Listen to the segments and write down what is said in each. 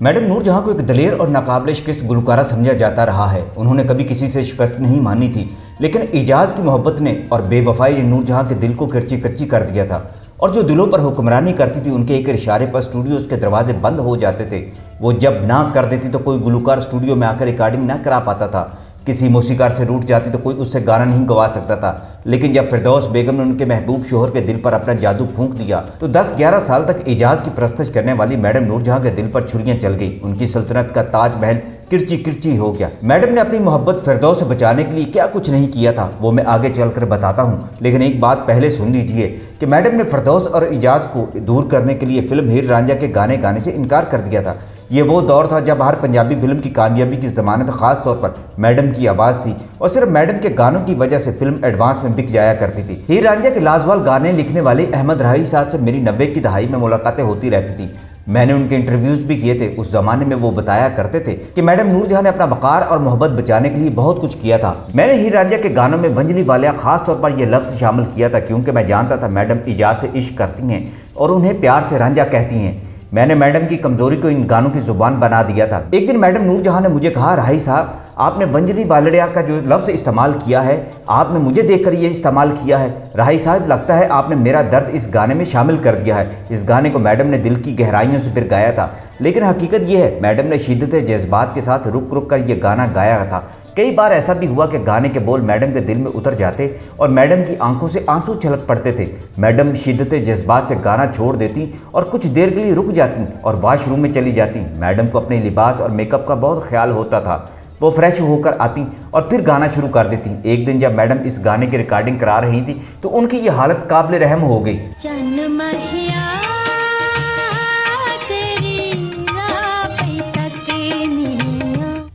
Madam Noor Jahan को एक दलेर और नाकाबिल शिकस्त गुलकारा समझा जाता रहा है। उन्होंने कभी किसी से शिकस्त नहीं मानी थी, लेकिन एजाज़ की मोहब्बत ने और बेवफाई ने नूरजहां के दिल को कच्ची कच्ची कर दिया था। और जो दिलों पर हुक्मरानी करती थी, उनके एक इशारे पर स्टूडियोज़ के दरवाजे बंद हो जाते थे। वो जब ना कर देती तो कोई गुलकार स्टूडियो में आकर रिकॉर्डिंग ना करा पाता था। किसी मौसीकार से रूठ जाती तो कोई उससे गाना नहीं गवा सकता था। लेकिन जब फिरदौस बेगम ने उनके महबूब शोहर के दिल पर अपना जादू फूंक दिया तो 10-11 साल तक एजाज की परस्तश करने वाली मैडम नूरजहां के दिल पर छुरियां चल गई। उनकी सल्तनत का ताजमहल किरची किरची हो गया। मैडम ने अपनी मोहब्बत फिरदौस से बचाने के लिए क्या कुछ नहीं किया था, वो मैं आगे चलकर बताता हूँ। लेकिन एक बात पहले सुन लीजिए कि मैडम ने फिरदौस और एजाज को दूर करने के लिए फिल्म हीर रांझा के गाने गाने से इनकार कर दिया था। ये वो दौर था जब हर पंजाबी फिल्म की कामयाबी की जमानत खास तौर पर मैडम की आवाज़ थी और सिर्फ मैडम के गानों की वजह से फिल्म एडवांस में बिक जाया करती थी। हीर रांझा के लाजवाल गाने लिखने वाले अहमद राही साहब से मेरी 90 की दहाई में मुलाकातें होती रहती थी। मैंने उनके इंटरव्यूज़ भी किए थे। उस जमाने में वो बताया करते थे कि मैडम नूरजहां ने अपना वकार और मोहब्बत बचाने के लिए बहुत कुछ किया था। मैंने हीर रांझा के गानों में वंजली वालिया खास तौर पर यह लफ्ज़ शामिल किया था, क्योंकि मैं जानता था मैडम एजाज से इश्क करती हैं और उन्हें प्यार से रांझा कहती हैं। मैंने मैडम की कमजोरी को इन गानों की जुबान बना दिया था। एक दिन मैडम नूरजहां ने मुझे कहा, राही साहब आपने वंजली वालड़िया का जो लफ्ज़ इस्तेमाल किया है, आपने मुझे देखकर ये इस्तेमाल किया है। राही साहब लगता है आपने मेरा दर्द इस गाने में शामिल कर दिया है। इस गाने को मैडम ने दिल की गहराइयों से फिर गाया था। लेकिन हकीकत यह है मैडम ने शिद्दत जज्बात के साथ रुक रुक कर यह गाना गाया था। कई बार ऐसा भी हुआ कि गाने के बोल मैडम के दिल में उतर जाते और मैडम की आंखों से आंसू छलक पड़ते थे। मैडम शिद्दत जज्बात से गाना छोड़ देती और कुछ देर के लिए रुक जाती और वॉशरूम में चली जाती। मैडम को अपने लिबास और मेकअप का बहुत ख्याल होता था। वो फ्रेश होकर आती और फिर गाना शुरू कर देती। एक दिन जब मैडम इस गाने की रिकॉर्डिंग करा रही थी तो उनकी ये हालत काबिल रहम हो गई।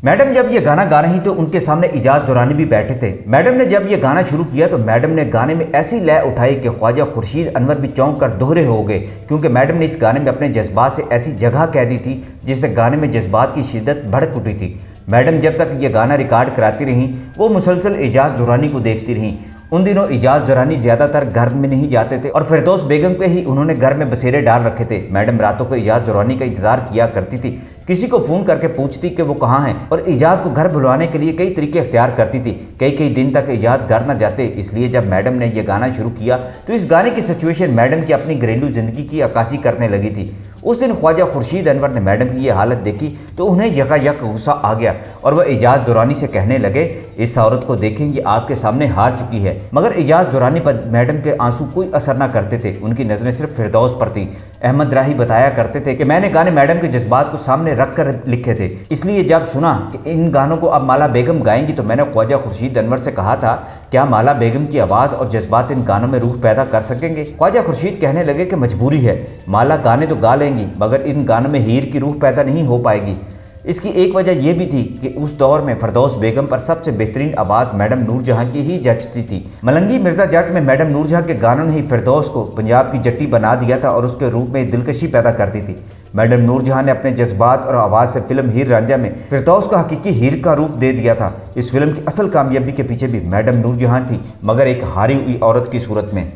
मैडम जब ये गाना गा रही तो उनके सामने एजाज दुरानी भी बैठे थे। मैडम ने जब ये गाना शुरू किया तो मैडम ने गाने में ऐसी लय उठाई कि ख्वाजा खुर्शीद अनवर भी चौंक कर दोहरे हो गए, क्योंकि मैडम ने इस गाने में अपने जज्बात से ऐसी जगह कह दी थी जिससे गाने में जज्बात की शिद्दत भड़क उठी थी। मैडम जब तक ये गाना रिकॉर्ड कराती रहीं वो मुसलसल एजाज दुरानी को देखती रहीं। उन दिनों एजाज दुरानी ज़्यादातर घर में नहीं जाते थे और फिरदौस बेगम पे ही उन्होंने घर में बसेरे डाल रखे थे। मैडम रातों को एजाज दुरानी का इंतजार किया करती थी, किसी को फ़ोन करके पूछती कि वो कहाँ हैं और एजाज को घर बुलवाने के लिए कई तरीके अख्तियार करती थी। कई दिन तक एजाज घर न जाते। इसलिए जब मैडम ने यह गाना शुरू किया तो इस गाने की सिचुएशन मैडम की अपनी घरेलू ज़िंदगी की अक्कासी करने लगी थी। उस दिन ख्वाजा खुर्शीद अनवर ने मैडम की यह हालत देखी तो उन्हें यकायक गुस्सा आ गया और वह एजाज दुरानी से कहने लगे, इस औरत को देखें ये आपके सामने हार चुकी है। मगर एजाज दुरानी पर मैडम के आंसू कोई असर न करते थे, उनकी नज़रें सिर्फ फिरदौस पर थी। अहमद राही बताया करते थे कि मैंने गाने मैडम के जज्बात को सामने रख कर लिखे थे, इसलिए जब सुना कि इन गानों को अब माला बेगम गाएंगी तो मैंने ख्वाजा खुर्शीद अनवर से कहा था, क्या माला बेगम की आवाज़ और जज्बात इन गानों में रूह पैदा कर सकेंगे? ख्वाजा खुर्शीद कहने लगे कि मजबूरी है, माला गाने तो गा लेंगी मगर इन गानों में हीर की रूह पैदा नहीं हो पाएगी। इसकी एक वजह यह भी थी कि उस दौर में फिरदौस बेगम पर सबसे बेहतरीन आवाज़ मैडम नूरजहां की ही जचती थी। मलंगी मिर्जा जट में मैडम नूरजहां के गानों ने ही फिरदौस को पंजाब की जट्टी बना दिया था और उसके रूप में दिलकशी पैदा करती थी। मैडम नूरजहां ने अपने जज्बात और आवाज़ से फिल्म हीर रांझा में फिरदौस को हकीकी हीर का रूप दे दिया था। इस फिल्म की असल कामयाबी के पीछे भी मैडम नूरजहां थी, मगर एक हारी हुई औरत की सूरत में।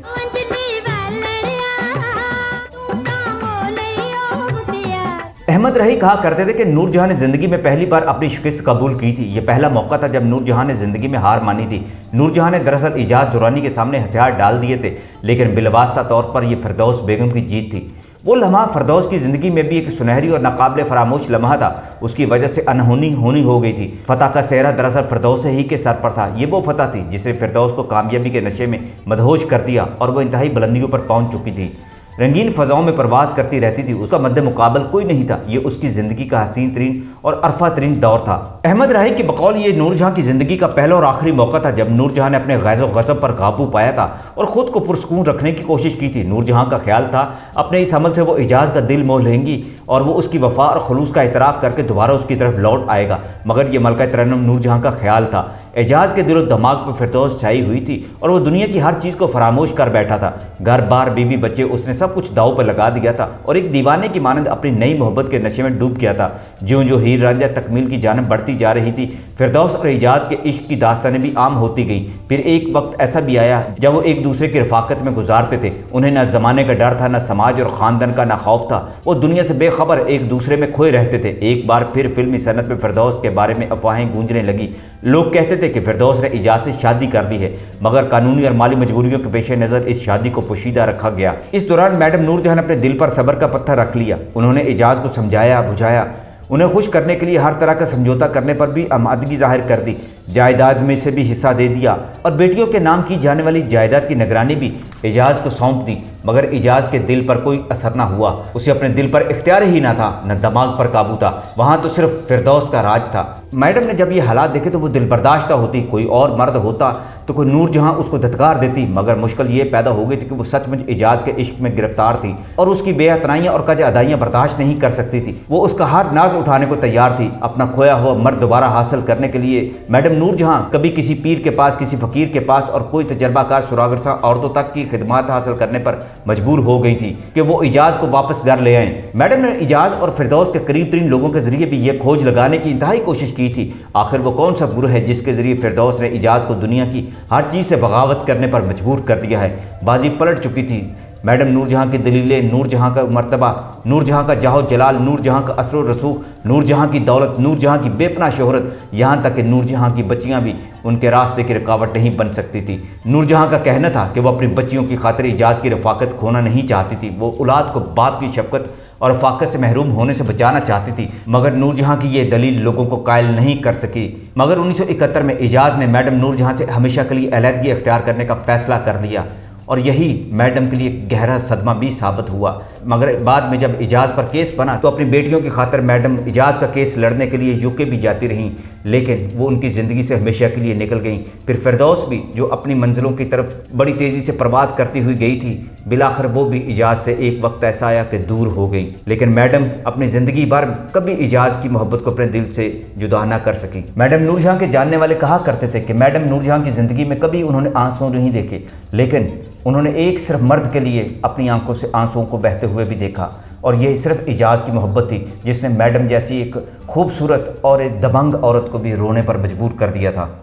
अहमद रही कहा करते थे कि नूरजहां ने ज़िंदगी में पहली बार अपनी शिकस्त कबूल की थी। यह पहला मौका था जब नूरजहां ने ज़िंदगी में हार मानी थी। नूरजहां ने दरअसल एजाज दुरानी के सामने हथियार डाल दिए थे, लेकिन बिलवास्ता तौर पर यह फिरदौस बेगम की जीत थी। वो लम्हा फिरदौस की ज़िंदगी में भी एक सुनहरी और नाकाबिल फरामोश लम्हा था। उसकी वजह से अनहोनी होनी हो गई थी। फतह का सेहरा दरअसल फिरदौस ही के सर पर था। ये वो फतह थी जिसने फिरदौस को कामयाबी के नशे में मदहोश कर दिया और वह इंतहाई बुलंदियों पर पहुंच चुकी थी। रंगीन फ़ज़ाओं में परवाज करती रहती थी। उसका मद्दे मुकाबल कोई नहीं था। ये उसकी ज़िंदगी का हसीन तरीन और अरफा तरीन दौर था। अहमद राही की बकौल ये नूरजहां की ज़िंदगी का पहला और आखिरी मौका था जब नूरजहां ने अपने गैज़ो गज़ब पर काबू पाया था और ख़ुद को पुरसकून रखने की कोशिश की थी। नूरजहां का ख्याल था अपने इस अमल से वो एजाज का दिल मोह लेंगी और वो उसकी वफा और खलूस का इतराफ़ करके दोबारा उसकी तरफ लौट आएगा। मगर ये मलका तरन्नुम नूरजहां का ख्याल था। एजाज के दिलो दिमाग पर फिरदौस छाई हुई थी और वो दुनिया की हर चीज़ को फरामोश कर बैठा था। घर बार बीवी बच्चे उसने सब कुछ दाव पर लगा दिया था और एक दीवाने की मानंद अपनी नई मोहब्बत के नशे में डूब गया था। ज्यों ज्यों हीर रांझा तकमील की जानब बढ़ती जा रही थी, फिरदौस और एजाज के इश्क की दास्तानें भी आम होती गई। फिर एक वक्त ऐसा भी आया जब वो एक दूसरे की रफाकत में गुजारते थे। उन्हें ना जमाने का डर था, ना समाज और खानदान का ना खौफ था। वो दुनिया से बेखबर एक दूसरे में खोए रहते थे। एक बार फिर फिल्मी सनत में फिरदौस के बारे में अफवाहें गूंजने लगी। लोग कहते थे कि फिरदौस ने एजाज से शादी कर दी है, मगर कानूनी और माली मजबूरियों के पेश नज़र इस शादी को पोशीदा रखा गया। इस दौरान मैडम नूरजहां ने अपने दिल पर सब्र का पत्थर रख लिया। उन्होंने एजाज को समझाया बुझाया, उन्हें खुश करने के लिए हर तरह का समझौता करने पर भी आमादगी जाहिर कर दी। जायदाद में से भी हिस्सा दे दिया और बेटियों के नाम की जाने वाली जायदाद की निगरानी भी एजाज को सौंप दी। मगर एजाज के दिल पर कोई असर ना हुआ। उसे अपने दिल पर इख्तियार ही ना था, न दिमाग पर काबू था। वहां तो सिर्फ फिरदौस का राज था। मैडम ने जब ये हालात देखे तो वो दिल बर्दाश्त होती। कोई और मर्द होता तो कोई नूरजहां उसको धत्कार देती, मगर मुश्किल ये पैदा हो गई थी कि वो सचमुच एजाज के इश्क में गिरफ्तार थी और उसकी बेअतनाइयाँ और कज अदाइयाँ बर्दाश्त नहीं कर सकती थी। वो उसका हाथ नाज उठाने को तैयार थी। अपना खोया हुआ मर्द दोबारा हासिल करने के लिए मैडम नूरजहां कभी किसी पीर के पास, किसी फकीर के पास और कोई तजर्बाकार सुरागरसा औरतों तक की खिदमत हासिल करने पर मजबूर हो गई थी कि वो एजाज को वापस घर ले आए। मैडम ने एजाज और फिरदौस के करीब तरीन लोगों के जरिए भी ये खोज लगाने की इंतहाई कोशिश की थी, आखिर वो कौन सा गुरु है जिसके जरिए फिरदौस ने एजाज को दुनिया की हर चीज़ से बगावत करने पर मजबूर कर दिया है। बाजी पलट चुकी थी। मैडम नूरजहां की दलीलें, नूरजहां का मर्तबा, नूरजहां का जाहो जलाल, नूरजहां का असर रसूख, नूरजहां की दौलत, नूरजहां की बेपनाह शोहरत, यहाँ तक कि नूरजहां की बच्चियाँ भी उनके रास्ते की रुकावट नहीं बन सकती थी। नूरजहां का कहना था कि वो अपनी बच्चियों की खातिर एजाज की रफाकत खोना नहीं चाहती थी। वो औलाद को बाप की शफकत और रफाकत से महरूम होने से बचाना चाहती थी, मगर नूरजहां की ये दलील लोगों को कायल नहीं कर सकी। मगर 1971 में एजाज ने मैडम नूरजहां से हमेशा के लिए अलहदगी अख्तियार करने का फैसला कर लिया और यही मैडम के लिए गहरा सदमा भी साबित हुआ। मगर बाद में जब एजाज पर केस बना तो अपनी बेटियों की खातिर मैडम एजाज का केस लड़ने के लिए यूके भी जाती रहीं, लेकिन वो उनकी ज़िंदगी से हमेशा के लिए निकल गईं। फिर फिरदौस भी, जो अपनी मंजिलों की तरफ बड़ी तेज़ी से प्रवास करती हुई गई थी, बिलाखिर वो भी एजाज से एक वक्त ऐसा आया कि दूर हो गई। लेकिन मैडम अपनी ज़िंदगी भर कभी एजाज की मोहब्बत को अपने दिल से जुदा ना कर सकी। मैडम नूरजहां के जानने वाले कहा करते थे कि मैडम नूरजहां की ज़िंदगी में कभी उन्होंने आंसू नहीं देखे, लेकिन उन्होंने एक सिर्फ मर्द के लिए अपनी आंखों से आंसुओं को बहते हुए भी देखा, और यह सिर्फ एजाज की मोहब्बत थी जिसने मैडम जैसी एक खूबसूरत और एक दबंग औरत को भी रोने पर मजबूर कर दिया था।